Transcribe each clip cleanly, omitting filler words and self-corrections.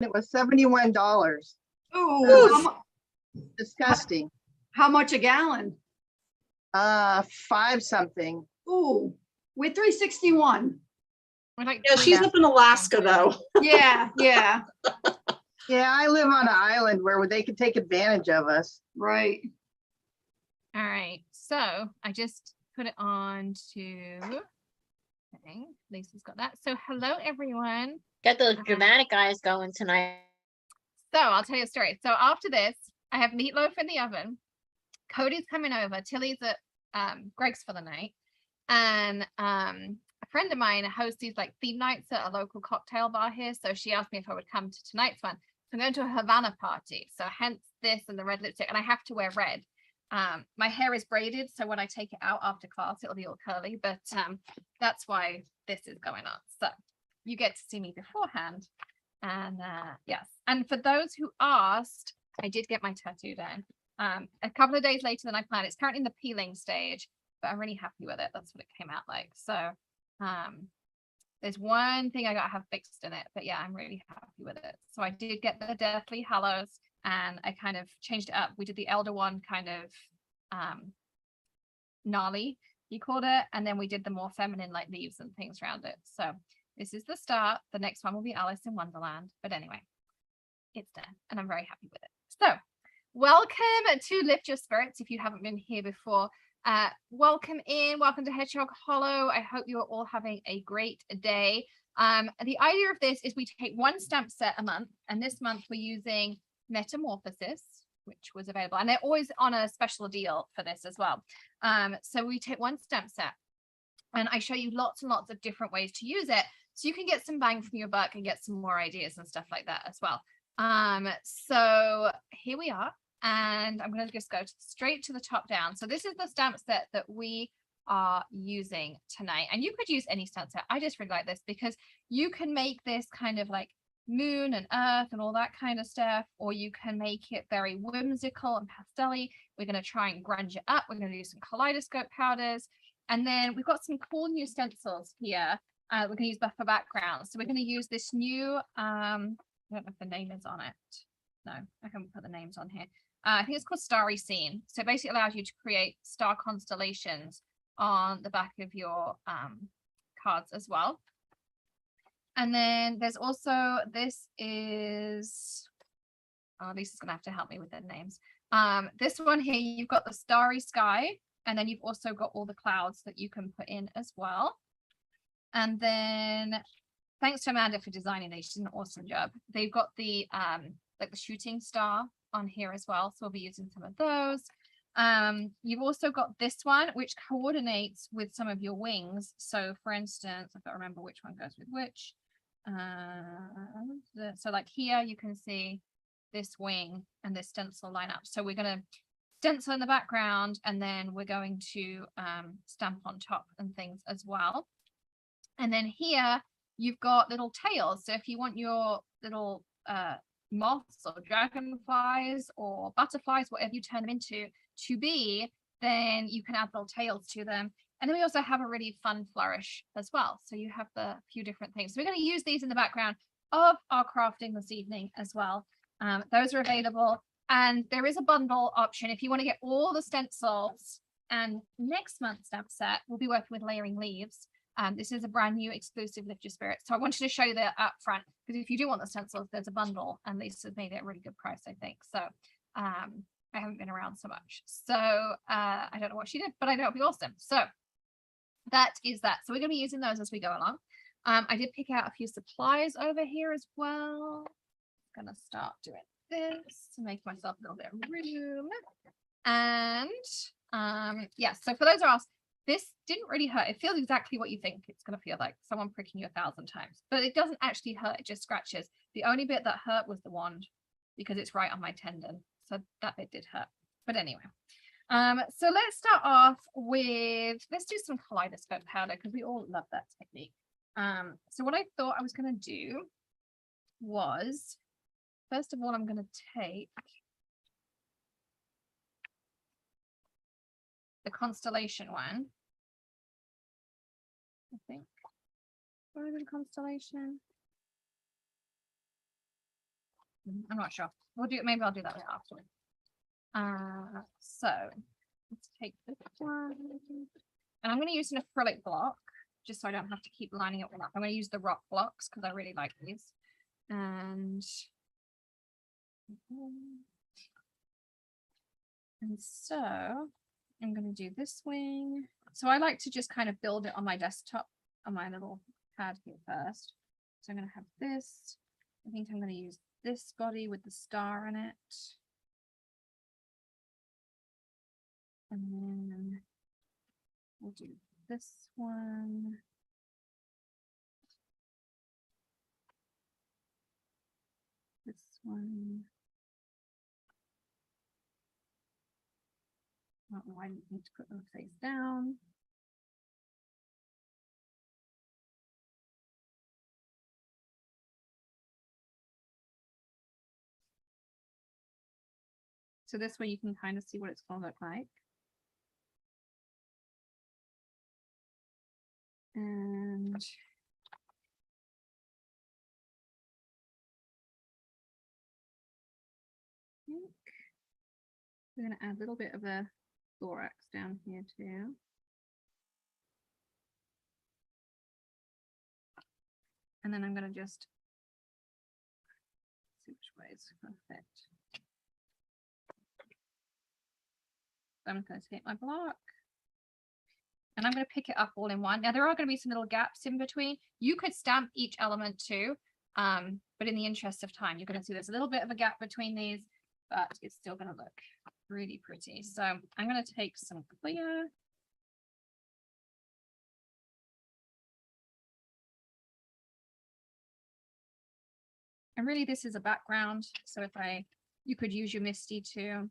It was $71. Oh, Disgusting. how much a gallon? 5 something. Ooh, we're 361. We're like Yeah, she's up in Alaska though. Yeah, yeah, Yeah, I live on an island where they can take advantage of us. right. All right, so I just put it on to okay, Lisa's got that. So hello everyone. Got those dramatic eyes going tonight. So I'll tell you a story. So after this, I have meatloaf in the oven. Cody's coming over. Tilly's at Greg's for the night. And a friend of mine hosts these like theme nights at a local cocktail bar here. So she asked me if I would come to tonight's one. So I'm going to a Havana party. So hence this and the red lipstick. And I have to wear red. My hair is braided. So when I take it out after class, it'll be all curly. But that's why this is going on. So you get to see me beforehand. And yes. And for those who asked, I did get my tattoo done. A couple of days later than I planned. It's currently in the peeling stage, but I'm really happy with it. That's what it came out like. So there's one thing I got to have fixed in it, but yeah, I'm really happy with it. So I did get the Deathly Hallows and I kind of changed it up. We did the Elder one kind of gnarly, you called it. And then we did the more feminine like leaves and things around it. So this is the start. The next one will be Alice in Wonderland. But anyway, it's done and I'm very happy with it. So welcome to Lift Your Spirits. If you haven't been here before, welcome in. Welcome to Hedgehog Hollow. I hope you are all having a great day. The idea of this is we take one stamp set a month, and this month we're using Metamorphosis, which was available, and they're always on a special deal for this as well. So we take one stamp set and I show you lots and lots of different ways to use it so you can get some bang from your buck and get some more ideas and stuff like that as well. So here we are, and I'm going to just go straight to the top down. So this is the stamp set that we are using tonight, and you could use any stamp set. I just really like this because you can make this kind of like moon and earth and all that kind of stuff, or you can make it very whimsical and pastel-y. We're going to try and grunge it up. We're going to do some Kaleidoscope powders, and then we've got some cool new stencils here. We're going to use buffer backgrounds. So we're going to use this new I don't know if the name is on it. No, I haven't put the names on here. I think it's called Starry Scene. So it basically allows you to create star constellations on the back of your cards as well. And then there's also, this is, oh, Lisa's gonna have to help me with their names. This one here, you've got the starry sky, and then you've also got all the clouds that you can put in as well. And then thanks to Amanda for designing these. She's did an awesome job. They've got the like the shooting star on here as well. So we'll be using some of those. You've also got this one, which coordinates with some of your wings. So for instance, I've got to remember which one goes with which. So like here, you can see this wing and this stencil line up. So we're going to stencil in the background, and then we're going to stamp on top and things as well. And then here, you've got little tails. So if you want your little moths or dragonflies or butterflies, whatever you turn them into to be, then you can add little tails to them. And then we also have a really fun flourish as well. So you have the few different things. So we're going to use these in the background of our crafting this evening as well. Those are available. And there is a bundle option if you want to get all the stencils. And next month's stamp set, we'll be working with layering leaves. This is a brand new exclusive Lift Your Spirit. So I wanted to show you that up front, because if you do want the stencils, there's a bundle, and Lisa's made it at a really good price, I think. So I haven't been around so much. So I don't know what she did, but I know it'll be awesome. So that is that. So we're going to be using those as we go along. I did pick out a few supplies over here as well. I'm going to start doing this to make myself a little bit of room. And yeah, so for those who asked, this didn't really hurt. It feels exactly what you think it's going to feel like, someone pricking you 1,000 times, but it doesn't actually hurt. It just scratches. The only bit that hurt was the wand, because it's right on my tendon. So that bit did hurt. But anyway, so let's start off with, let's do some Kaleidoscope powder, because we all love that technique. So what I thought I was going to do was, first of all, I'm going to take the constellation one. I think. Where is the constellation? I'm not sure. Maybe I'll do that after. So let's take this one. And I'm going to use an acrylic block just so I don't have to keep lining it all up. I'm going to use the rock blocks because I really like these. And so I'm going to do this wing. So I like to just kind of build it on my desktop on my little pad here first. So I'm going to have this. I think I'm going to use this body with the star in it. And then we'll do this one. This one. Oh, I didn't need to put them face down. So this way you can kind of see what it's going to look like. And we're going to add a little bit of a thorax down here too. And then I'm going to just see which way it's going to fit. So I'm going to take my block and I'm going to pick it up all in one. Now there are going to be some little gaps in between. You could stamp each element too, but in the interest of time, you're going to see there's a little bit of a gap between these, but it's still going to look really pretty. So I'm going to take some clear. And really this is a background. So you could use your Misty too.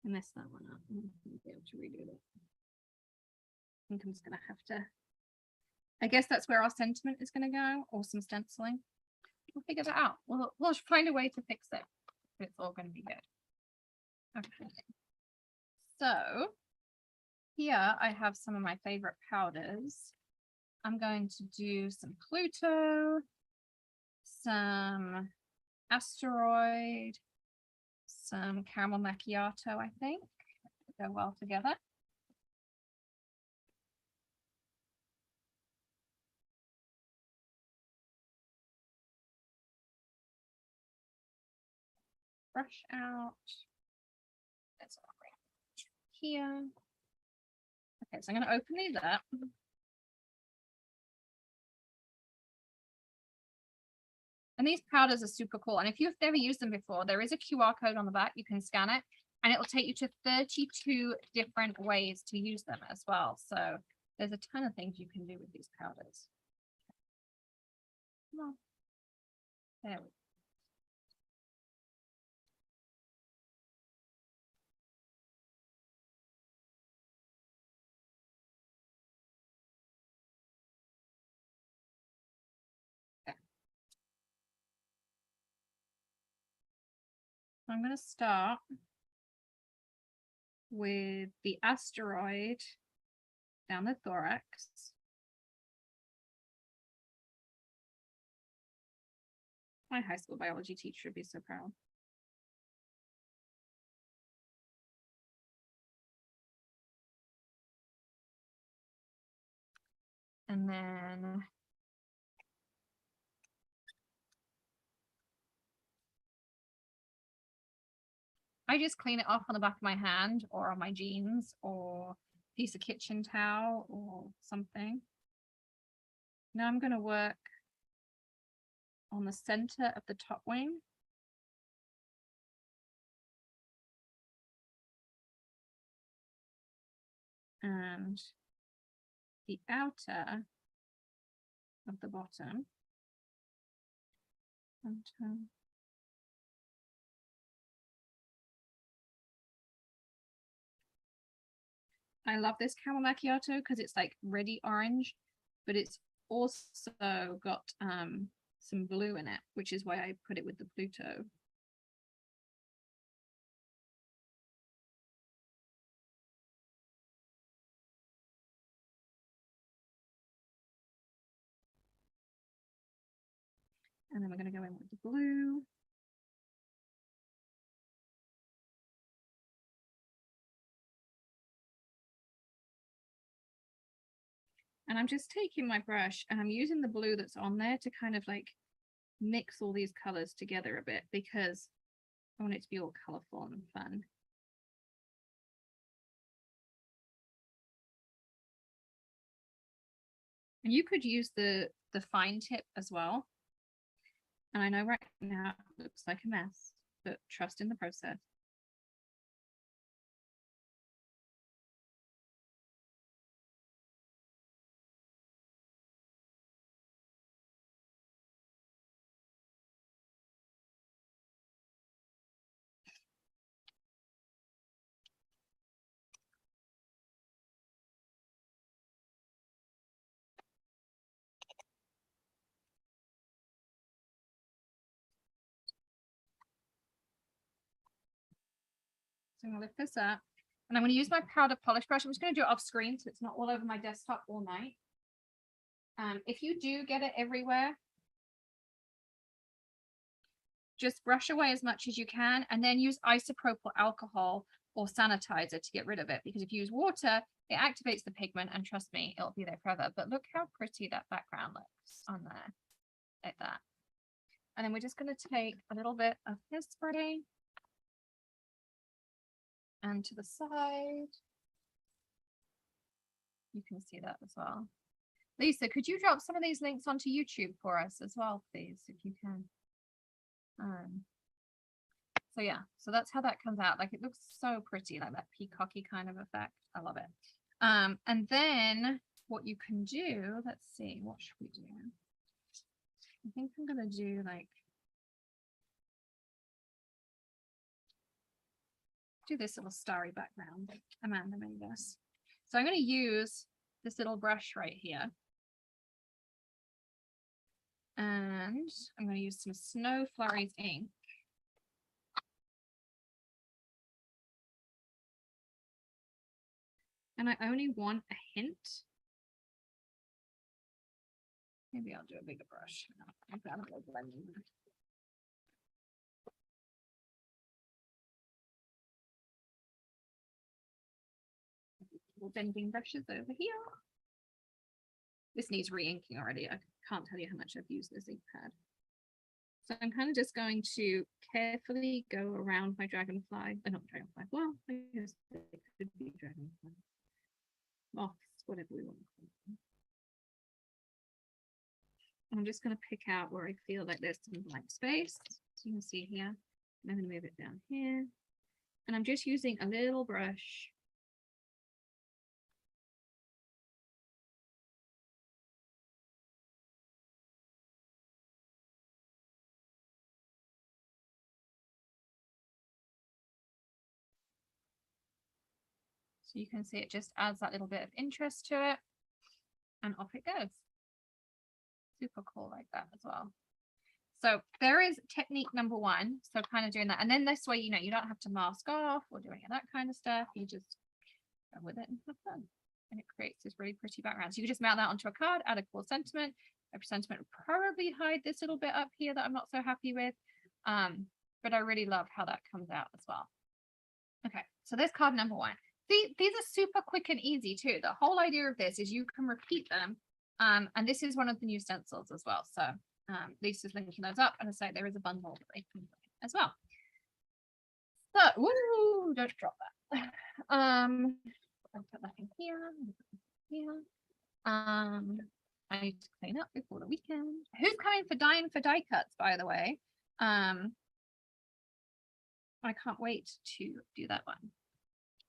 And mess that one up. I'm not going to be able to redo that. I think I'm just going to have to. I guess that's where our sentiment is going to go, or some stenciling. We'll figure that out. We'll find a way to fix it. But it's all going to be good. Okay. So here I have some of my favorite powders. I'm going to do some Pluto, some asteroid, some caramel macchiato, I think. Go well together. Brush out. That's all right. Here. Okay, so I'm going to open these up. And these powders are super cool. And if you've never used them before, there is a QR code on the back. You can scan it and it will take you to 32 different ways to use them as well. So there's a ton of things you can do with these powders. Come on. There we go. I'm going to start with the asteroid down the thorax. My high school biology teacher would be so proud. And then I just clean it off on the back of my hand or on my jeans or piece of kitchen towel or something. Now I'm going to work on the center of the top wing. And the outer of the bottom. I love this caramel macchiato because it's like ready orange, but it's also got some blue in it, which is why I put it with the Pluto. And then we're going to go in with the blue. And I'm just taking my brush and I'm using the blue that's on there to kind of like mix all these colors together a bit because I want it to be all colorful and fun. And you could use the fine tip as well. And I know right now it looks like a mess, but trust in the process. So I'm going to lift this up and I'm going to use my powder polish brush. I'm just going to do it off screen so it's not all over my desktop all night. If you do get it everywhere, just brush away as much as you can and then use isopropyl alcohol or sanitizer to get rid of it. Because if you use water, it activates the pigment and trust me, it'll be there forever. But look how pretty that background looks on there, like that. And then we're just going to take a little bit of hairspray and to the side. You can see that as well. Lisa, could you drop some of these links onto YouTube for us as well, please, if you can? So yeah, so that's how that comes out. Like it looks so pretty, like that peacocky kind of effect. I love it. And then what you can do, let's see, what should we do? I think I'm gonna do like, do this little starry background. Amanda made this. So I'm gonna use this little brush right here. And I'm going to use some Snow Flurries ink. And I only want a hint. Maybe I'll do a bigger brush. I've got a little blending. Little bending brushes over here. This needs re-inking already. I can't tell you how much I've used this ink pad. So I'm kind of just going to carefully go around my dragonfly. Not dragonfly. Well, I guess it could be dragonfly. Moths, whatever we want to call them. I'm just going to pick out where I feel like there's some blank space. So you can see here. And I'm going to move it down here. And I'm just using a little brush. So you can see it just adds that little bit of interest to it. And off it goes. Super cool like that as well. So there is technique number one. So kind of doing that. And then this way, you know, you don't have to mask off or do any of that kind of stuff. You just go with it and have fun. And it creates this really pretty background. So you can just mount that onto a card, add a cool sentiment. A sentiment would probably hide this little bit up here that I'm not so happy with. But I really love how that comes out as well. Okay, so there's card number one. These are super quick and easy too. The whole idea of this is you can repeat them. And this is one of the new stencils as well. So Lisa's linking those up. And I say there is a bundle that they can as well. So, woo, don't drop that. I'll put that in here. Here. I need to clean up before the weekend. Who's coming for die cuts, by the way? I can't wait to do that one.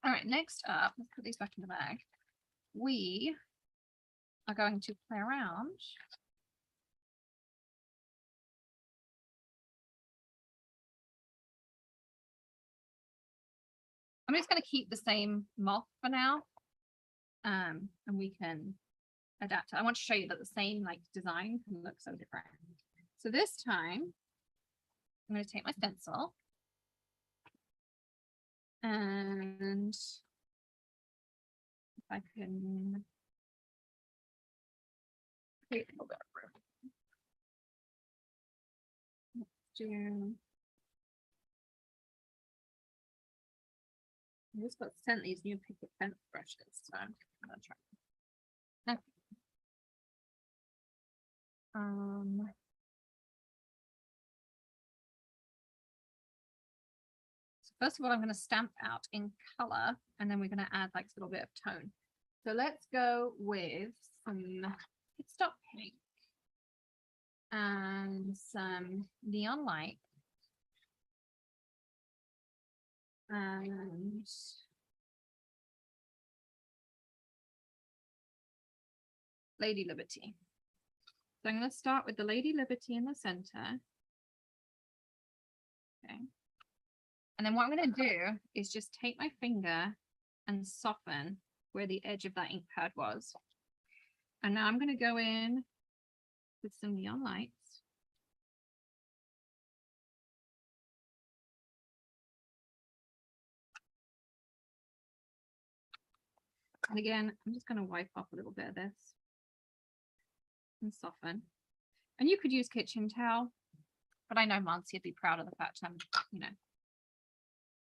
All right, next up, let's put these back in the bag. We are going to play around. I'm just going to keep the same moth for now. And we can adapt it. I want to show you that the same like design can look so different. So this time I'm going to take my stencil and if I can create a little bit of room. Let's do. I just got sent these new picket fence brushes, so I'm gonna try. Okay. So first of all, I'm going to stamp out in color, and then we're going to add like a little bit of tone. So let's go with some pit stop pink and some neon light. And Lady Liberty. So I'm going to start with the Lady Liberty in the center. Okay. And then what I'm going to do is just take my finger and soften where the edge of that ink pad was. And now I'm going to go in with some neon lights. And again, I'm just going to wipe off a little bit of this and soften. And you could use kitchen towel, but I know Monty would be proud of the fact I'm, you know,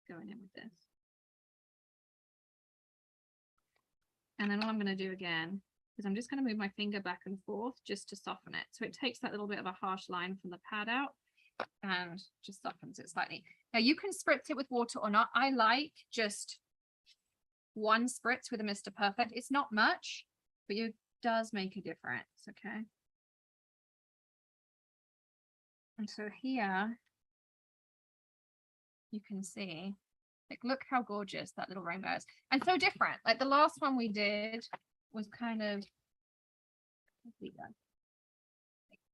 going in with this. And then what I'm going to do again is I'm just going to move my finger back and forth just to soften it. So it takes that little bit of a harsh line from the pad out and just softens it slightly. Now you can spritz it with water or not. I like just one spritz with a Mr. Perfect. It's not much, but it does make a difference. Okay. And so here you can see, like, look how gorgeous that little rainbow is. And so different. Like the last one we did was kind of like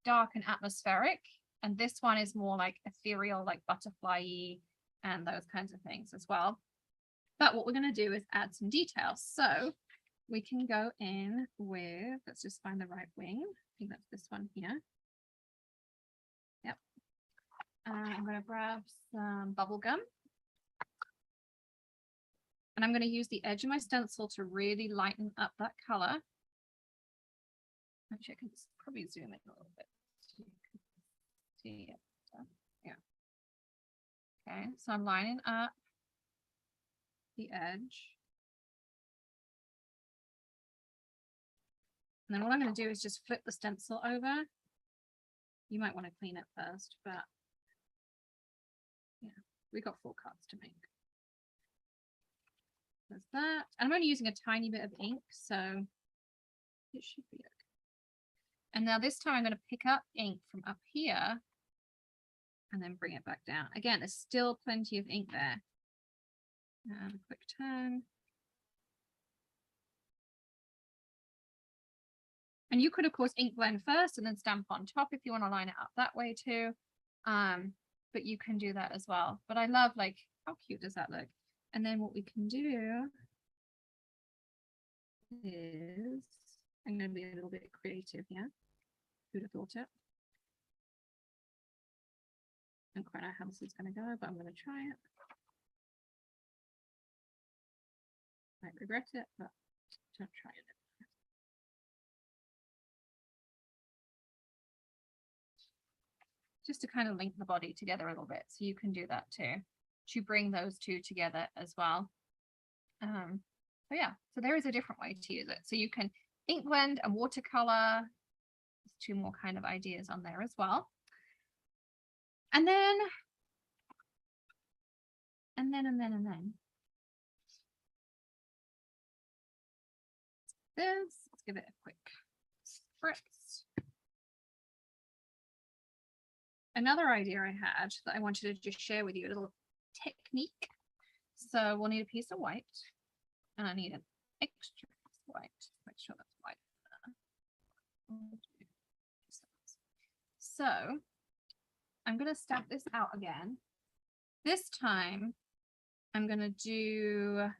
dark and atmospheric. And this one is more like ethereal, like butterfly-y and those kinds of things as well. But what we're going to do is add some details. So we can go in with, let's just find the right wing. I think that's this one here. Yep. I'm going to grab some bubble gum. And I'm going to use the edge of my stencil to really lighten up that color. Actually, I can probably zoom in a little bit. So you can see it. Yeah. Okay, so I'm lining up the edge. And then what I'm going to do is just flip the stencil over. You might want to clean it first, but yeah, we got 4 cards to make. There's that. And I'm only using a tiny bit of ink, so it should be okay. And now this time I'm going to pick up ink from up here and then bring it back down. Again, there's still plenty of ink there. And a quick turn. And you could, of course, ink blend first and then stamp on top if you want to line it up that way too. But you can do that as well. But I love, like, how cute does that look? And then what we can do is, I'm going to be a little bit creative here. Who'd have thought it? I don't quite know how this is going to go, but I'm going to try it. Might regret it, but don't try it. Just to kind of link the body together a little bit. So you can do that too, to bring those two together as well. So yeah, so there is a different way to use it. So you can ink blend and watercolor. There's 2 more kind of ideas on there as well. And then this, let's give it a quick spritz. Another idea I had that I wanted to just share with you, a little technique. So we'll need a piece of white, and I need an extra piece of white. Make sure that's white. So I'm going to stamp this out again. This time I'm going to do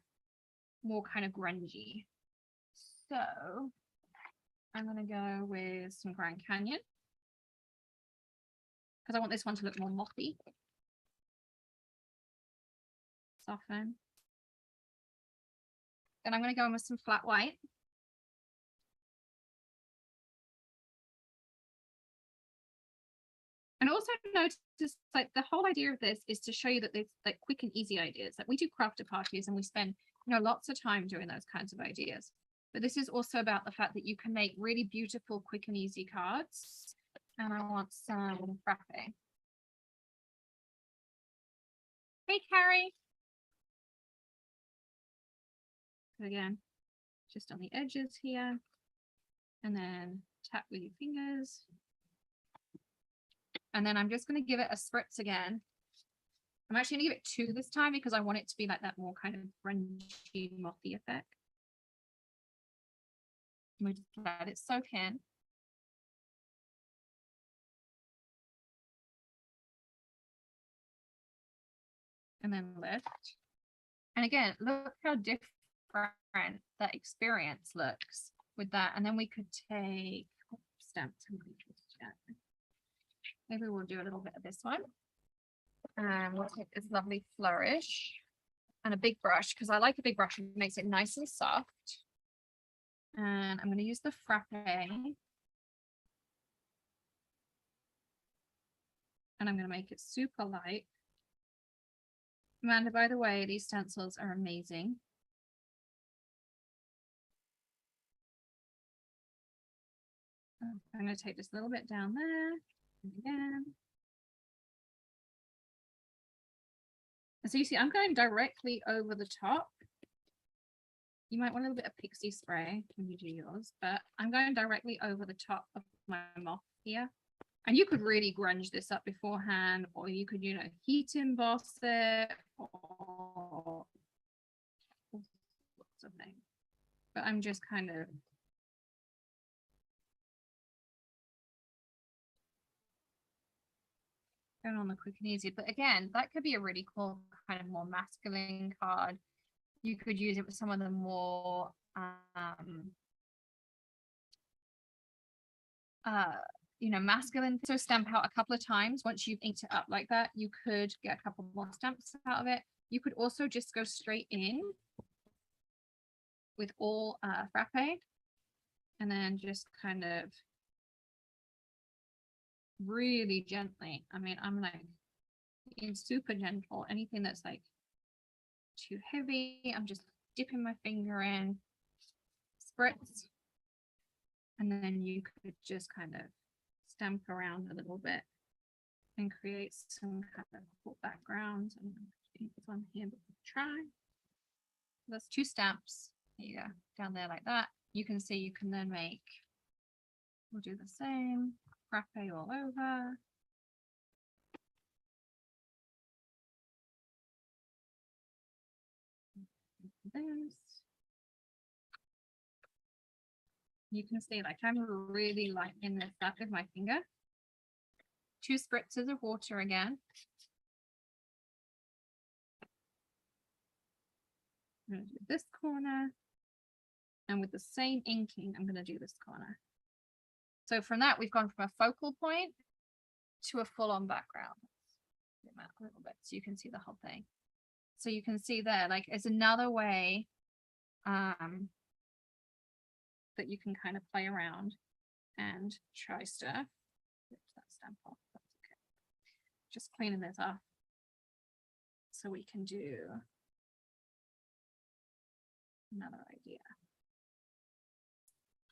more kind of grungy. So I'm going to go with some Grand Canyon because I want this one to look more mothy. Soften. Then I'm going to go in with some flat white. And also notice, like, the whole idea of this is to show you that there's like quick and easy ideas. Like, we do crafter parties and we spend, you know, lots of time doing those kinds of ideas. But this is also about the fact that you can make really beautiful, quick and easy cards. And I want some frappe. Hey, Carrie. So again, just on the edges here. And then tap with your fingers. And then I'm just going to give it a spritz again. I'm actually going to give it 2 this time because I want it to be like that more kind of grungy, mothy effect. We just let it soak in. And then lift. And again, look how different that experience looks with that. And then we could take stamps. Maybe we'll do a little bit of this one. And we'll take this lovely flourish and a big brush because I like a big brush. It makes it nice and soft. And I'm going to use the frappe. And I'm going to make it super light. Amanda, by the way, these stencils are amazing. I'm going to take this a little bit down there. And again. And so you see, I'm going directly over the top. You might want a little bit of pixie spray when you do yours, but I'm going directly over the top of my moth here. And you could really grunge this up beforehand, or you could, you know, heat emboss it, or all sorts of things. But I'm just kind of going on the quick and easy. But again, that could be a really cool kind of more masculine card. You could use it with some of the more you know, masculine. So stamp out a couple of times. Once you've inked it up like that, you could get a couple more stamps out of it. You could also just go straight in with all frappe and then just kind of really gently. I mean, I'm like being super gentle. Anything that's like too heavy, I'm just dipping my finger in, spritz, and then you could just kind of stamp around a little bit and create some kind of cool background. And this one here, but try. That's 2 stamps. There you go, down there like that. You can see you can then make, we'll do the same, frappe all over. This. You can see, like, I'm really lighting this up with my finger. 2 spritzes of water again. I'm going to do this corner. And with the same inking, I'm going to do this corner. So from that, we've gone from a focal point to a full-on background. Zoom out a little bit so you can see the whole thing. So you can see there, like, it's another way that you can kind of play around and try stuff. Oops, that stamp off. That's okay. Just cleaning this off so we can do another idea.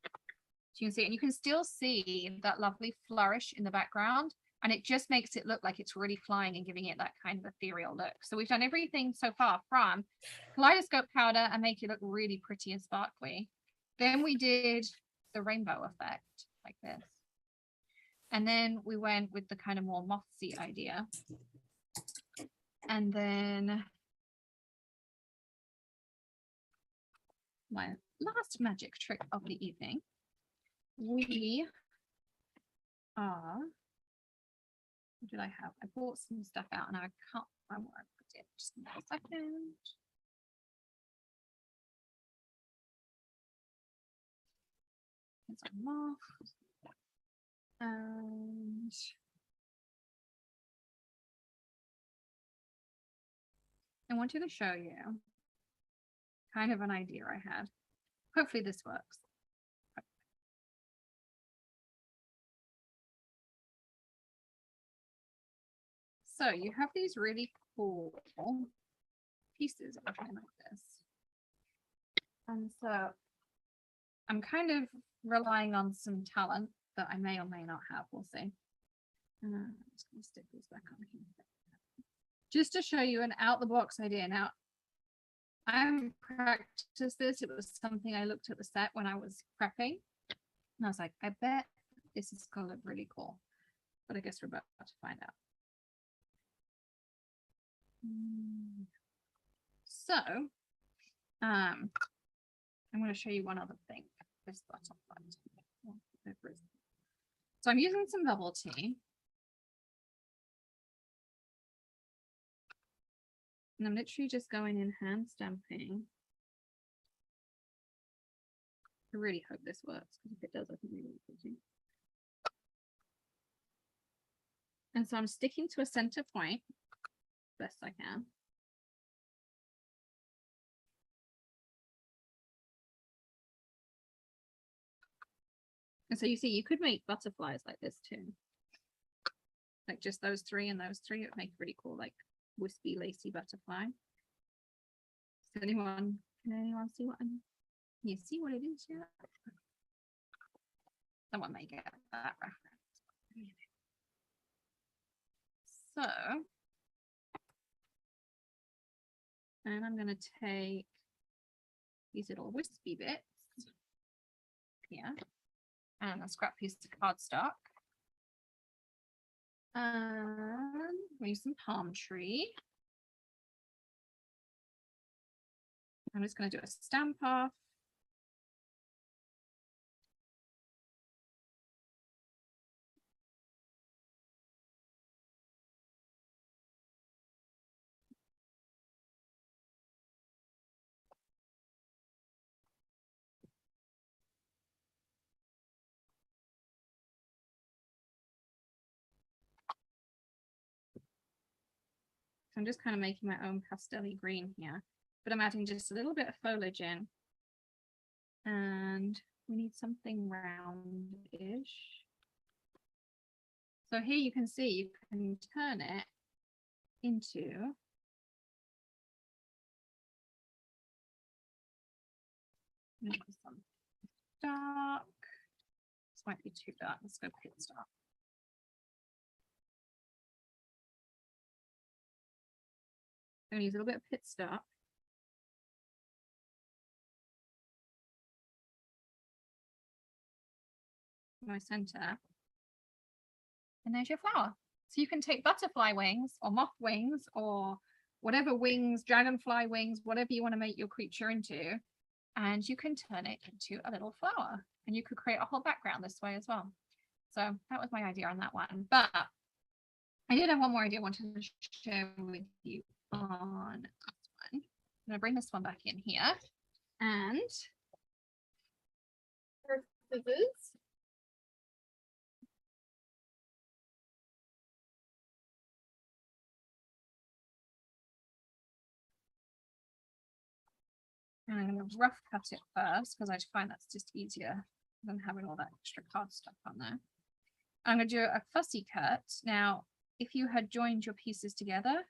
So you can see, and you can still see that lovely flourish in the background, and it just makes it look like it's really flying and giving it that kind of ethereal look. So we've done everything so far from Kaleidoscope powder and make it look really pretty and sparkly. Then we did the rainbow effect like this. And then we went with the kind of more mothsy idea. And then my last magic trick of the evening, we are, what did I have? I bought some stuff out and I can't find where I put it. Just give me a second. It's a moth. And I wanted to show you kind of an idea I had. Hopefully this works. So you have these really cool pieces of like this. And so I'm kind of relying on some talent that I may or may not have. We'll see. I'm just going to stick these back on here. Just to show you an out the box idea. Now, I haven't practiced this. It was something I looked at the set when I was prepping. And I was like, I bet this is going to look really cool. But I guess we're about to find out. So, I'm going to show you one other thing. This butterfly. So I'm using some bubble tea. And I'm literally just going in hand stamping. I really hope this works, because if it does, I think maybe it's pretty. And so I'm sticking to a center point best I can. And so you see, you could make butterflies like this too. Like just those three and those three, it would make a really cool, like wispy, lacy butterfly. Can anyone see what you see what it is yet? Someone may get that reference. So, and I'm going to take these little wispy bits here and a scrap piece of cardstock. And we use some palm tree. I'm just going to do a stamp off. I'm just kind of making my own pastel-y green here, but I'm adding just a little bit of foliage in. And we need something round-ish. So here you can see, you can turn it into some dark. This might be too dark. Let's go pitch dark. I'm going to use a little bit of pit stop. My center. And there's your flower. So you can take butterfly wings or moth wings or whatever wings, dragonfly wings, whatever you want to make your creature into, and you can turn it into a little flower. And you could create a whole background this way as well. So that was my idea on that one. But I did have one more idea I wanted to share with you on this one. I'm going to bring this one back in here. And scissors. And I'm going to rough cut it first because I find that's just easier than having all that extra card stuff on there. I'm going to do a fussy cut. Now, if you had joined your pieces together,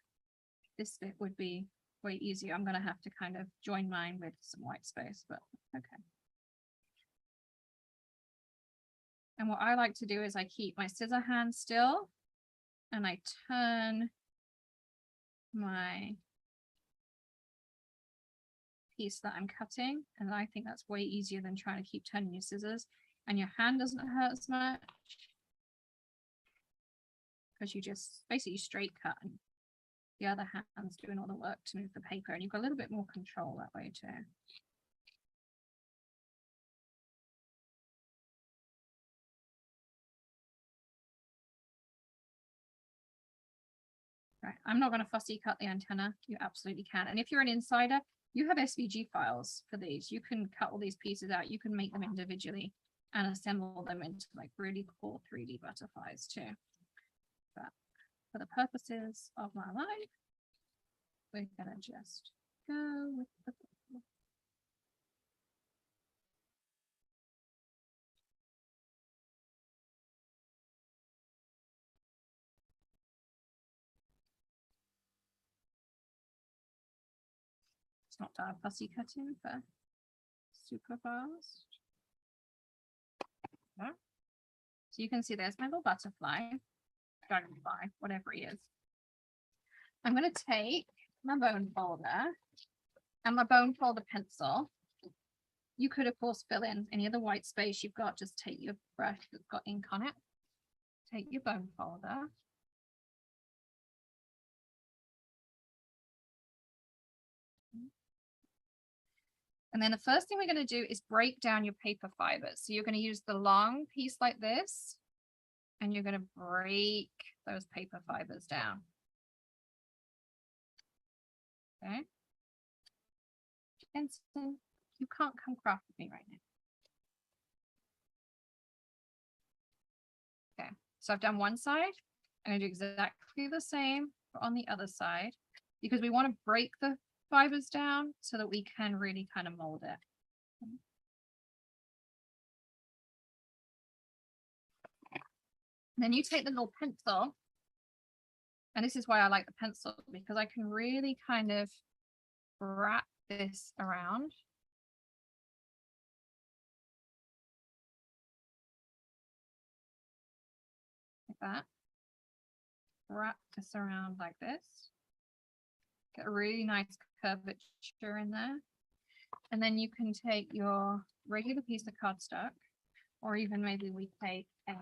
this bit would be way easier. I'm going to have to kind of join mine with some white space, but okay. And what I like to do is I keep my scissor hand still and I turn my piece that I'm cutting, and I think that's way easier than trying to keep turning your scissors, and your hand doesn't hurt as much because you just basically straight cut and the other hand's doing all the work to move the paper, and you've got a little bit more control that way too. Right, I'm not going to fussy cut the antenna. You absolutely can, and if you're an insider, you have SVG files for these. You can cut all these pieces out. You can make them individually and assemble them into like really cool 3D butterflies too. But for the purposes of my life, we're gonna just go with the it's not our fussy cutting for super fast. Yeah. So you can see there's my little butterfly, dragonfly, whatever he is. I'm going to take my bone folder and my bone folder pencil. You could, of course, fill in any of the white space you've got. Just take your brush that's got ink on it. Take your bone folder. And then the first thing we're going to do is break down your paper fibers. So you're going to use the long piece like this, and you're going to break those paper fibers down. Okay. Jensen, you can't come craft with me right now. Okay, so I've done one side. I'm going to do exactly the same on the other side because we want to break the fibers down so that we can really kind of mold it. Then you take the little pencil, and this is why I like the pencil, because I can really kind of wrap this around. Like that. Wrap this around like this. Get a really nice curvature in there. And then you can take your regular piece of cardstock, or even maybe we take a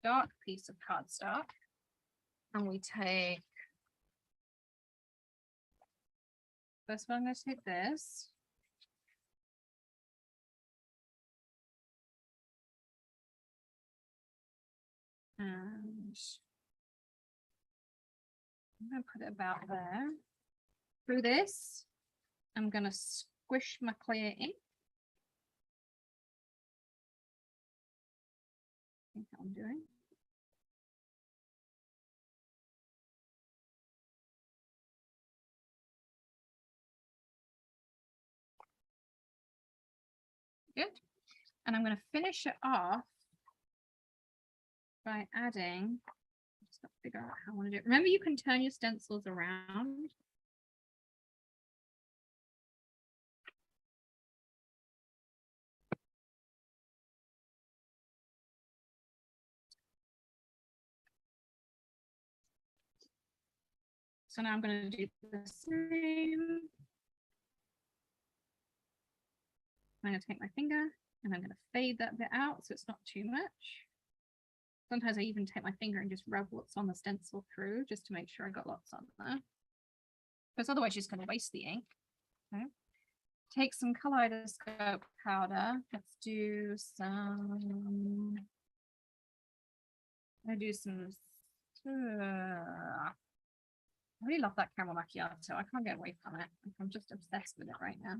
dark piece of cardstock, and we take, first of all, I'm going to take this. And I'm going to put it about there. Through this, I'm going to squish my clear ink. I think I'm doing. Good. And I'm going to finish it off by adding, just got to figure out how I want to do it. Remember, you can turn your stencils around. So now I'm going to do the same. I'm going to take my finger and I'm going to fade that bit out so it's not too much. Sometimes I even take my finger and just rub what's on the stencil through just to make sure I got lots on there. Because otherwise you're just going to waste the ink. Okay. Take some Kaleidoscope powder. Let's do some. I'm going to do some. I really love that caramel macchiato. I can't get away from it. I'm just obsessed with it right now.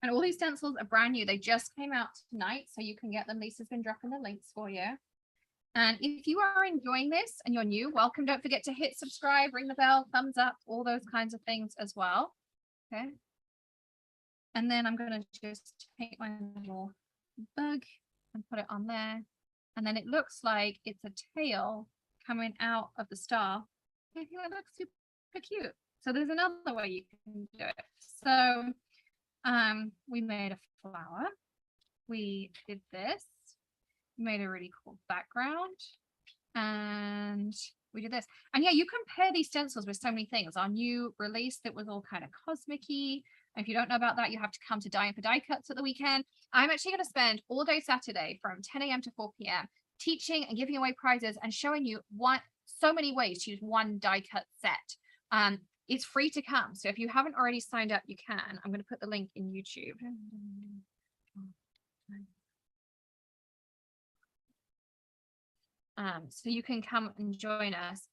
And all these stencils are brand new. They just came out tonight, so you can get them. Lisa's been dropping the links for you. And if you are enjoying this and you're new, welcome. Don't forget to hit subscribe, ring the bell, thumbs up, all those kinds of things as well. Okay. And then I'm going to just take my little bug and put it on there. And then it looks like it's a tail coming out of the star. I think that looks super cute. So there's another way you can do it. So we made a flower. We did this. Made a really cool background. And we did this. And yeah, you can pair these stencils with so many things. Our new release that was all kind of cosmic-y. If you don't know about that, you have to come to Die for Die Cuts at the weekend. I'm actually going to spend all day Saturday from 10 a.m. to 4 p.m. teaching and giving away prizes and showing you what so many ways to use one die cut set. It's free to come. So if you haven't already signed up, you can. I'm going to put the link in YouTube. So you can come and join us.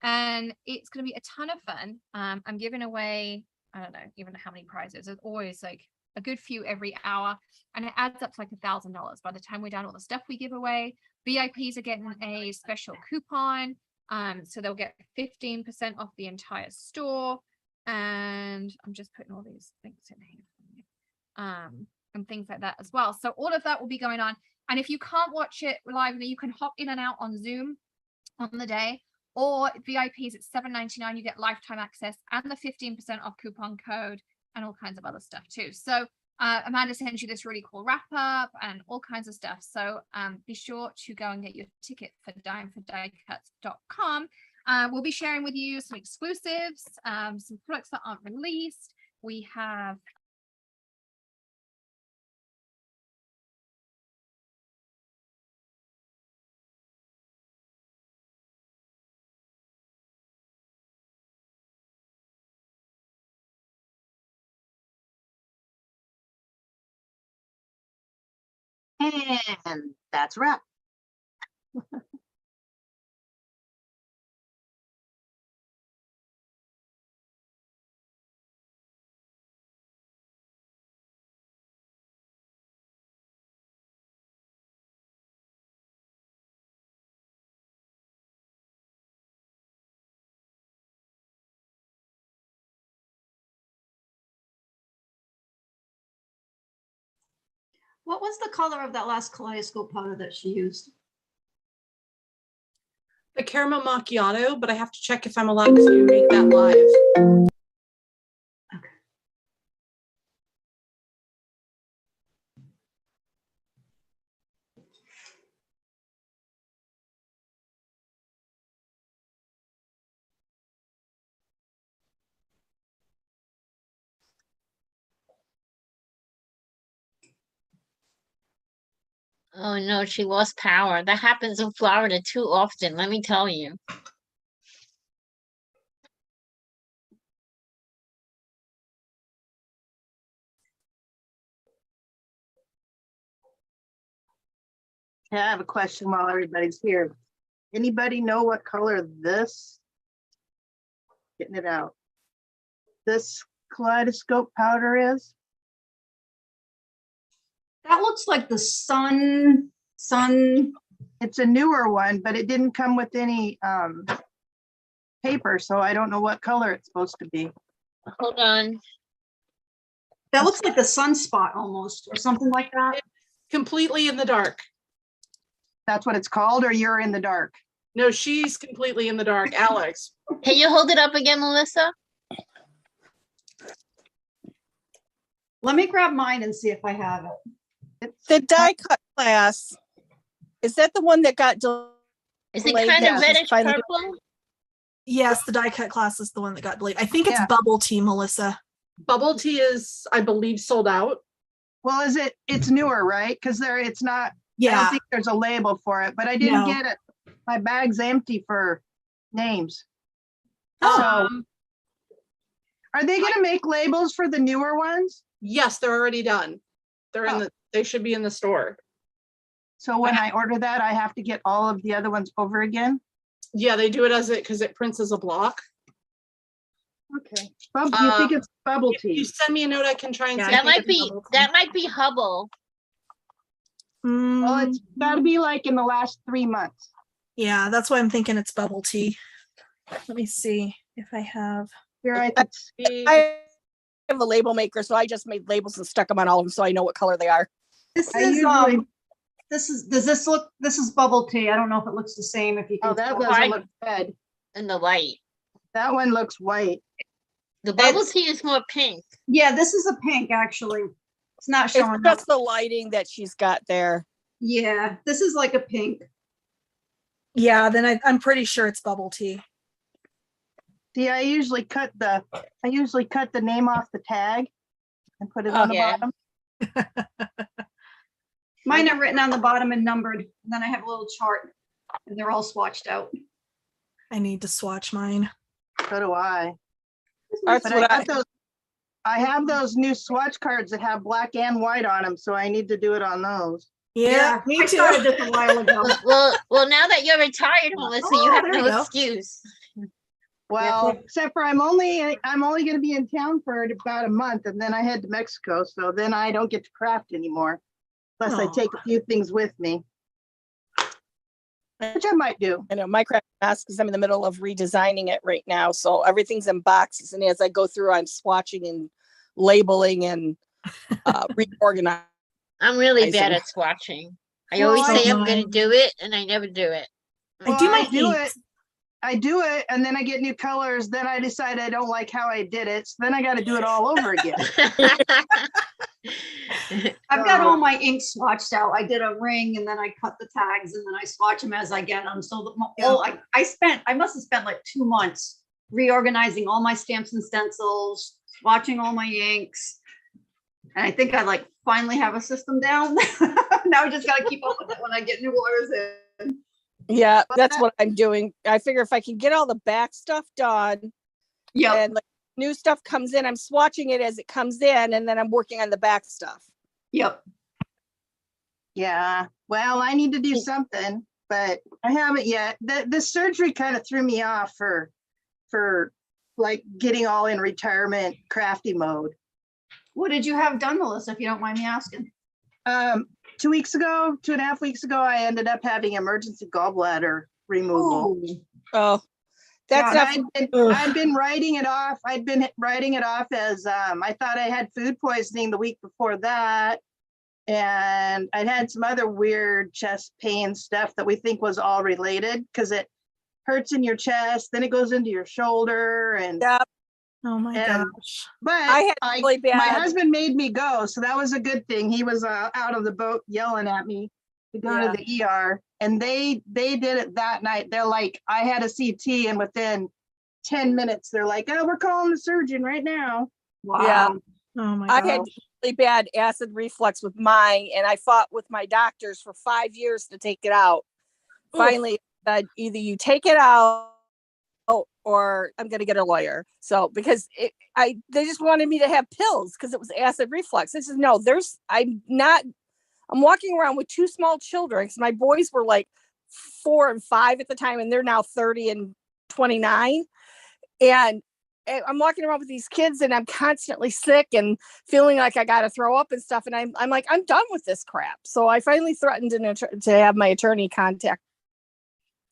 And it's going to be a ton of fun. I'm giving away, I don't know even how many prizes. There's always like a good few every hour, and it adds up to like $1,000 by the time we're done all the stuff we give away. VIPs are getting a special coupon, so they'll get 15% off the entire store. And I'm just putting all these links in here, and things like that as well. So all of that will be going on. And if you can't watch it live, you can hop in and out on Zoom on the day. Or VIPs at $7.99, you get lifetime access and the 15% off coupon code and all kinds of other stuff too. So Amanda sends you this really cool wrap up and all kinds of stuff. So be sure to go and get your ticket for dimefordiecuts.com. We'll be sharing with you some exclusives, some products that aren't released. We have And that's a wrap. What was the color of that last Kaleidoscope powder that she used? The caramel macchiato, but I have to check if I'm allowed to make that live. Oh no, she lost power. That happens in Florida too often, let me tell you. Yeah, I have a question while everybody's here. Anybody know what color this, getting it out, this Kaleidoscope powder is? That looks like the sun. It's a newer one, but it didn't come with any paper, so I don't know what color it's supposed to be. Hold on. That looks like the sunspot almost, or something like that. Completely in the dark. That's what it's called, or you're in the dark? No, she's completely in the dark. Alex. Can you hold it up again, Melissa? Let me grab mine and see if I have it. The die cut class, is that the one that got Is it Delayed, kind yeah, of just reddish finally- purple? Yes, the die cut class is the one that got delayed. I think it's Yeah. bubble tea, Melissa. Bubble tea is, I believe, sold out. Well, it's newer, right? Because it's not, I don't Yeah, think there's a label for it, but I didn't No. get it. My bag's empty for names. Oh. So are they gonna make labels for the newer ones? Yes, they're already done. They're in Oh. they should be in the store. So when I order that, I have to get all of the other ones over again? Yeah, they do it because it prints as a block. Okay. You think it's bubble If you tea? send me a note, I can try and Yeah, see. I That think might it's be bubble tea. that might be Hubble. Well, it's Mm, gotta be like in the last 3 months. yeah, that's why I'm thinking it's bubble tea. Let me see if I have. Here, I could see. I have a label maker, so I just made labels and stuck them on all of them so I know what color they are. This I is usually- this is bubble tea. I don't know if it looks the same if you can. Oh, that tell. doesn't look red. In the light. That one looks white. The bubble It's- tea is more pink. Yeah, this is a pink actually. It's not It's showing up. just the lighting that she's got there. Yeah, this is like a pink. Yeah, then I'm pretty sure it's bubble tea. See, I usually cut the name off the tag and put it on the Yeah. bottom. Mine are written on the bottom and numbered. And then I have a little chart and they're all swatched out. I need to swatch mine. So do I. That's But what I have those new swatch cards that have black and white on them, so I need to do it on those. Yeah, me I too. started this a while ago. Well, now that you're retired, Melissa, you Oh, have there no you go. excuse. Well, except for I'm only going to be in town for about a month, and then I head to Mexico, so then I don't get to craft anymore, unless I take a few things with me, which I might do. I know my craft mask because I'm in the middle of redesigning it right now. So everything's in boxes. And as I go through, I'm swatching and labeling and reorganizing. I'm really bad at swatching. I Well, always say I- I'm going to do it, and I never do it. I do my do inks. it. I do it, and then I get new colors. Then I decide I don't like how I did it. So then I got to do it all over again. I've got all my inks swatched out. I did a ring and then I cut the tags and then I swatch them as I get them. So I must have spent like 2 months reorganizing all my stamps and stencils, swatching all my inks. And I think I like finally have a system down. Now I just got to keep up with it when I get new orders in. Yeah, that's what I'm doing. I figure if I can get all the back stuff done, Yep. and like new stuff comes in, I'm swatching it as it comes in, and then I'm working on the back stuff. Yep. Yeah. Well, I need to do something, but I haven't yet. The surgery kind of threw me off for like getting all in retirement crafty mode. What did you have done, Melissa, if you don't mind me asking? 2 weeks ago, 2.5 weeks ago, I ended up having emergency gallbladder removal. Oh, that's Yeah, not. I'd been writing it off. I'd been writing it off as I thought I had food poisoning the week before that. And I'd had some other weird chest pain stuff that we think was all related because it hurts in your chest, then it goes into your shoulder. And Yeah, Oh my And- gosh. but I had really my bad. husband made me go, so that was a good thing. He was out of the boat yelling at me to go Yeah. to the ER, and they did it that night. They're like, I had a CT, and within 10 minutes, they're like, oh, we're calling the surgeon right now. Wow. Yeah. Oh my I gosh. had really bad acid reflux with mine, and I fought with my doctors for 5 years to take it out. Oof. Finally, said either you take it out or I'm going to get a lawyer. So because they just wanted me to have pills because it was acid reflux. I said, no, I'm walking around with 2 small children because my boys were like 4 and 5 at the time, and they're now 30 and 29. And I'm walking around with these kids, and I'm constantly sick and feeling like I got to throw up and stuff. And I'm like, I'm done with this crap. So I finally threatened to have my attorney contact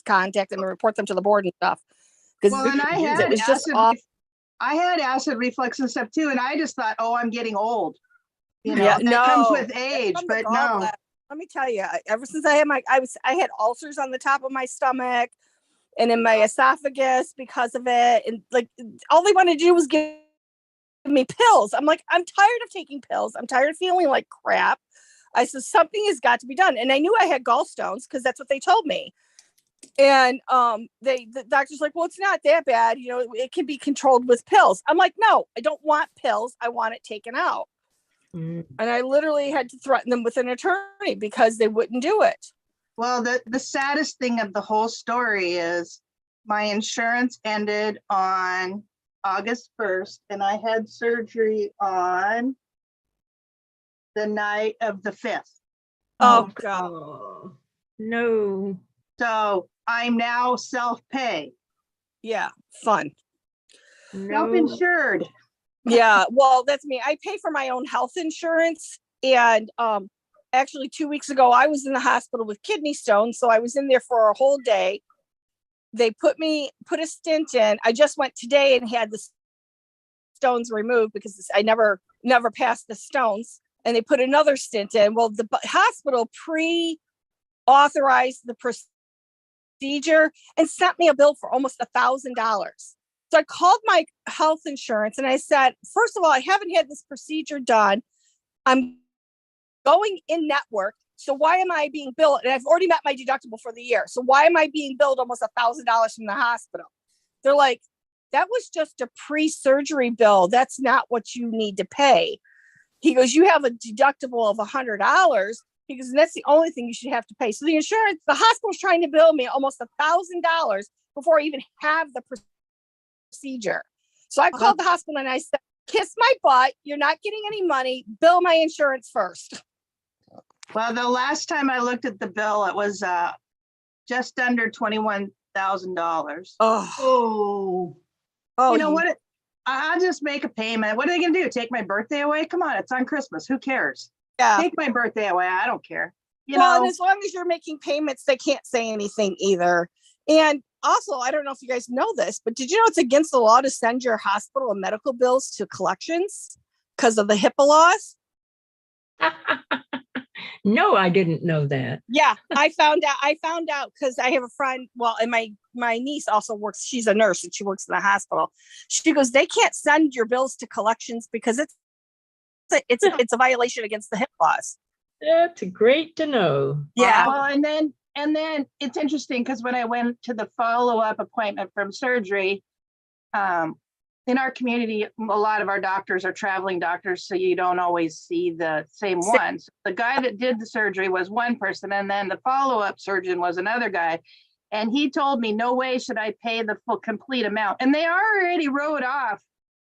them and report them to the board and stuff. Well, and I It had was just acid, off. I had acid reflux and stuff too, and I just thought, oh, I'm getting old. You know, Yeah, that comes no, with that's age, from the but no. gallbladder. Let me tell you, ever since I had ulcers on the top of my stomach and in my esophagus because of it, and like all they wanted to do was give me pills. I'm like, I'm tired of taking pills. I'm tired of feeling like crap. I said something has got to be done, and I knew I had gallstones because that's what they told me. And the doctor's like, well, it's not that bad. You know, it can be controlled with pills. I'm like, no, I don't want pills. I want it taken out. And I literally had to threaten them with an attorney because they wouldn't do it. Well, the saddest thing of the whole story is my insurance ended on August 1st, and I had surgery on the night of the 5th. Oh, God. Oh, no. So I'm now self-pay, Yeah, fun. self-insured. Yeah, well, that's me. I pay for my own health insurance. And actually 2 weeks ago, I was in the hospital with kidney stones. So I was in there for a whole day. They put a stint in. I just went today and had the stones removed because I never passed the stones. And they put another stint in. Well, the hospital pre-authorized the procedure and sent me a bill for almost $1,000. So I called my health insurance and I said, first of all, I haven't had this procedure done. I'm going in network. So why am I being billed? And I've already met my deductible for the year. So why am I being billed almost $1,000 from the hospital? They're like, that was just a pre-surgery bill. That's not what you need to pay. He goes, you have a deductible of $100. He goes, and that's the only thing you should have to pay. So the hospital's trying to bill me almost $1,000 for before I even have the procedure. So I called the hospital and I said, kiss my butt. You're not getting any money. Bill my insurance first. Well, the last time I looked at the bill, it was just under $21,000. Oh, Oh, You know what? I'll just make a payment. What are they gonna do? Take my birthday away? Come on, it's on Christmas. Who cares? yeah. Take my birthday away. I don't care. You Well, know, and as long as you're making payments, they can't say anything either. And also, I don't know if you guys know this, but did you know it's against the law to send your hospital and medical bills to collections because of the HIPAA laws? No, I didn't know that. Yeah, I found out because I have a friend. Well, and my niece also works. She's a nurse and she works in the hospital. She goes, they can't send your bills to collections because it's a violation against the HIPAA laws. That's great to know. Yeah. well, and then it's interesting because when I went to the follow-up appointment from surgery, in our community, a lot of our doctors are traveling doctors, so you don't always see the same ones. The guy that did the surgery was one person, and then the follow-up surgeon was another guy. And he told me, no way should I pay the full complete amount. And they already wrote off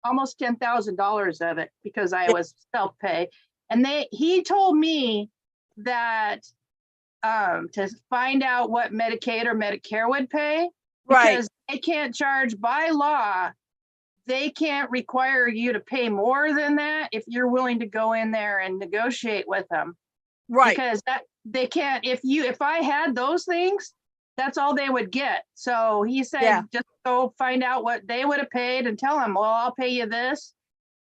almost $10,000 of it because I was self-pay. And he told me that to find out what Medicaid or Medicare would pay, because they can't charge by law. They can't require you to pay more than that if you're willing to go in there and negotiate with them. Right. Because they can't, if I had those things, that's all they would get. So he said, just go find out what they would have paid and tell them, well, I'll pay you this.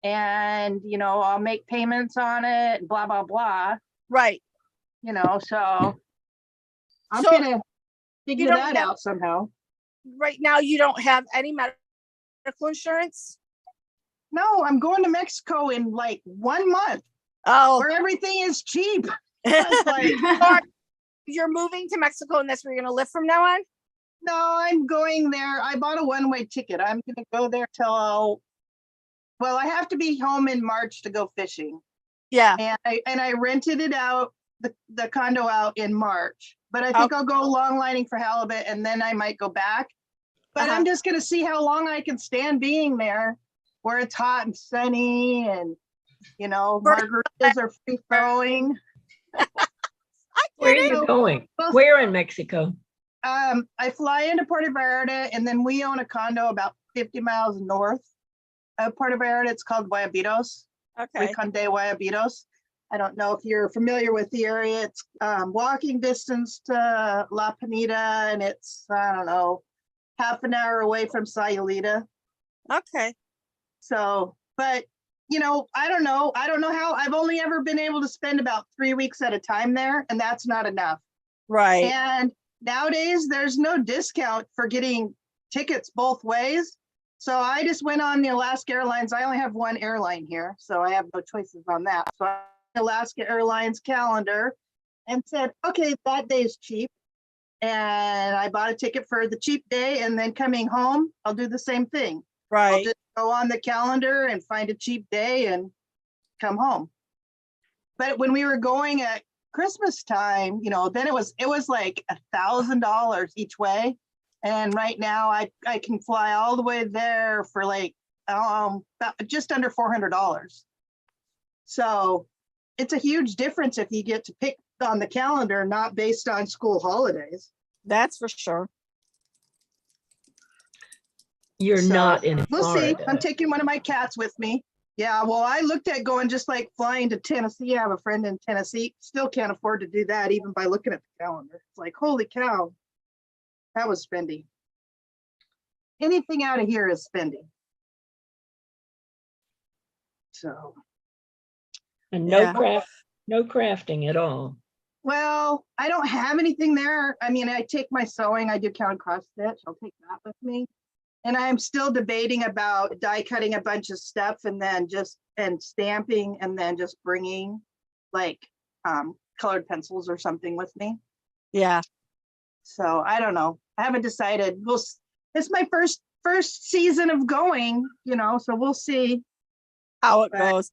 And, I'll make payments on it, blah, blah, blah. Right. So I'm So gonna figure don't that have- out somehow. Right now, you don't have any medical insurance? No, I'm going to Mexico in like 1 month Oh, where everything is cheap. It's like, you're moving to Mexico and that's where you're going to live from now on? no, I'm going there. I bought a one-way ticket. I'm gonna go there till, well, I have to be home in March to go fishing. Yeah. And I rented it out, the condo out in March. But I think I'll go long lining for halibut and then I might go back. But I'm just gonna see how long I can stand being there where it's hot and sunny and, margaritas are free flowing. Where are you going? Where in Mexico? I fly into Puerto Vallarta and then we own a condo about 50 miles north of Puerto Vallarta. It's called Guayabitos. Okay. Rincon de Guayabitos. I don't know if you're familiar with the area. It's walking distance to La Pinita and it's, I don't know, half an hour away from Sayulita. Okay. So, but I don't know. I don't know how. I've only ever been able to spend about 3 weeks at a time there, and that's not enough. Right. And nowadays, there's no discount for getting tickets both ways. So I just went on the Alaska Airlines. I only have one airline here, so I have no choices on that. So I Alaska Airlines calendar and said, okay, that day's cheap. And I bought a ticket for the cheap day, and then coming home, I'll do the same thing. I'll Right. just go on the calendar and find a cheap day and come home. But when we were going at Christmas time, then it was like $1,000 each way. And right now I can fly all the way there for like about just under $400. So it's a huge difference if you get to pick on the calendar, not based on school holidays. That's for sure. You're So, not in We'll see. Florida. I'm taking one of my cats with me. Yeah, well, I looked at going just like flying to Tennessee. I have a friend in Tennessee. Still can't afford to do that even by looking at the calendar. It's like, holy cow, that was spendy. Anything out of here is spending. So, And Yeah. no crafting at all. well, I don't have anything there. I mean, I take my sewing. I do count cross stitch. I'll take that with me. And I'm still debating about die cutting a bunch of stuff and then and stamping and then just bringing like colored pencils or something with me. Yeah. So I don't know. I haven't decided. It's my first season of going, so we'll see. How it But, goes.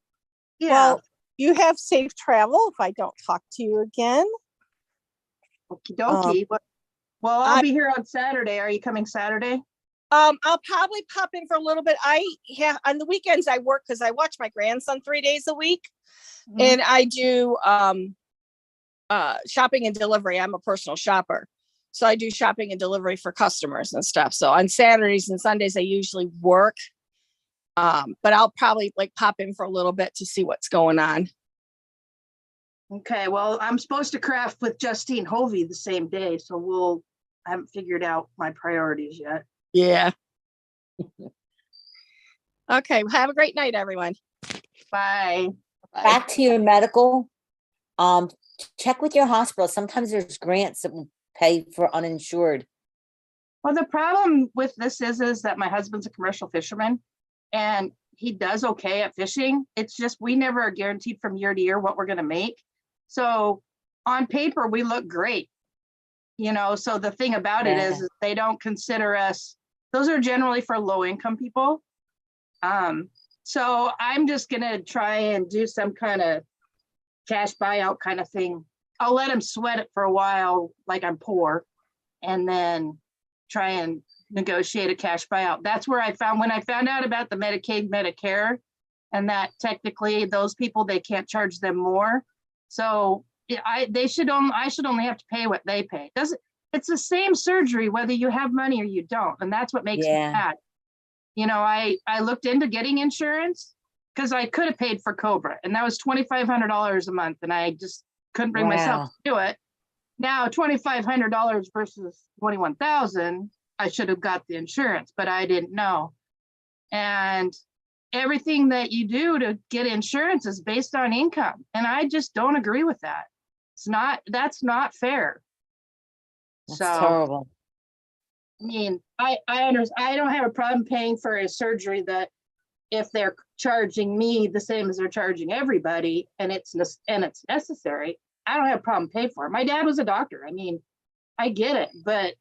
Yeah. Well, you have safe travel if I don't talk to you again. Okie dokie. Well, I'll be here on Saturday. Are you coming Saturday? I'll probably pop in for a little bit. I have on the weekends I work because I watch my grandson 3 days a week, and I do shopping and delivery. I'm a personal shopper, so I do shopping and delivery for customers and stuff. So on Saturdays and Sundays I usually work, but I'll probably like pop in for a little bit to see what's going on. Okay, well, I'm supposed to craft with Justine Hovey the same day, so I haven't figured out my priorities yet. Yeah. Okay. Have a great night, everyone. Bye. Bye. Back to your medical, check with your hospital. Sometimes there's grants that will pay for uninsured. Well, the problem with this is that my husband's a commercial fisherman and he does okay at fishing. It's just, we never are guaranteed from year to year what we're going to make. So on paper, we look great, so the thing about it is they don't consider us, those are generally for low income people. So I'm just going to try and do some kind of cash buyout kind of thing. I'll let him sweat it for a while, like I'm poor, and then try and negotiate a cash buyout. That's where when I found out about the Medicaid, Medicare, and that technically those people, they can't charge them more. So I should only have to pay what they pay. It's the same surgery, whether you have money or you don't. And that's what makes me mad. I looked into getting insurance because I could have paid for Cobra, and that was $2,500 a month. And I just couldn't bring myself to do it. Now, $2,500 versus $21,000, I should have got the insurance, but I didn't know. And everything that you do to get insurance is based on income. And I just don't agree with that. That's not fair. That's terrible. I mean, I don't have a problem paying for a surgery that if they're charging me the same as they're charging everybody and it's necessary, I don't have a problem paying for it. My dad was a doctor. I mean, I get it, but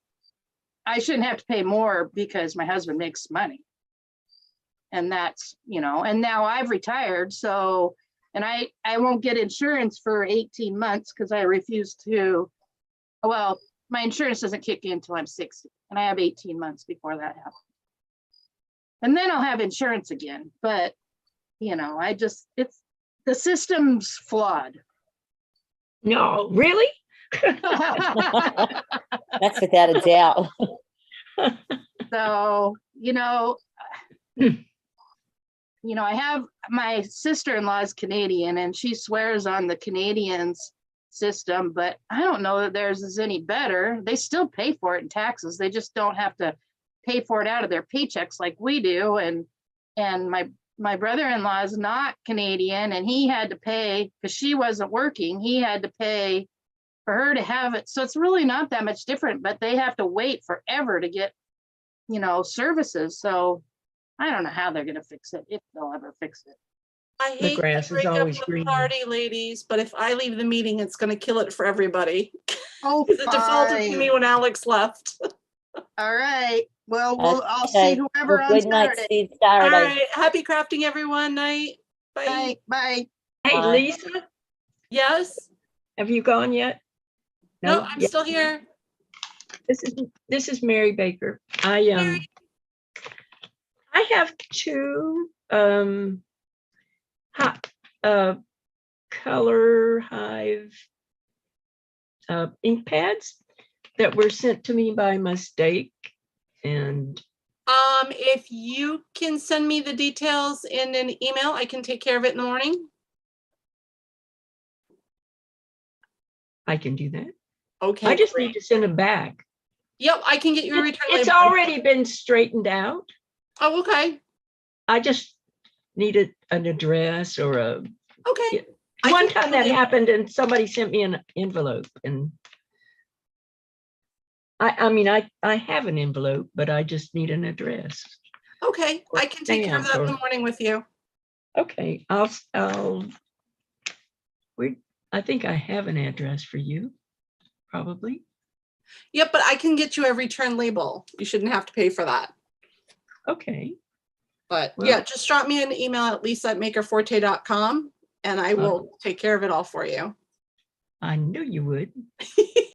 I shouldn't have to pay more because my husband makes money. And that's, and now I've retired. So, and I won't get insurance for 18 months because I refuse to, well, my insurance doesn't kick in until I'm 60 and I have 18 months before that happens. And then I'll have insurance again. But, the system's flawed. No, really? That's without a doubt. So, I have my sister-in-law is Canadian and she swears on the Canadians system, but I don't know that theirs is any better. They still pay for it in taxes. They just don't have to pay for it out of their paychecks like we do. And my brother-in-law is not Canadian and he had to pay because she wasn't working. He had to pay for her to have it. So it's really not that much different, but they have to wait forever to get, services. So I don't know how they're going to fix it, if they'll ever fix it. I The hate grass to is break up always the greener. party, ladies, but if I leave the meeting, it's going to kill it for everybody. Oh, Because it defaulted to me when Alex left. All right. Well, I'll see whoever Well, on good night, Saturday. Steve. All Saturday. right. Happy crafting, everyone. Night. Bye. Bye. Hey, Bye. Lisa, Yes. have you gone yet? No, I'm Yeah. still here. This is Mary Baker. I have two color hive ink pads that were sent to me by mistake, and If you can send me the details in an email, I can take care of it in the morning. I can do that. Okay. I just great. need to send them back. Yep, I can get you a return It's label. already been straightened out. Oh, okay. I just needed an address or a. Okay. Yeah. I One can time that totally- happened and somebody sent me an envelope, and I mean, I have an envelope, but I just need an address. Okay, I can take care of that in the Stamp or- morning with you. Okay, I think I have an address for you, probably. Yep, but I can get you a return label. You shouldn't have to pay for that. Okay, But Well- yeah, just drop me an email at lisa@makerforte.com and I will take care of it all for you. I knew you would.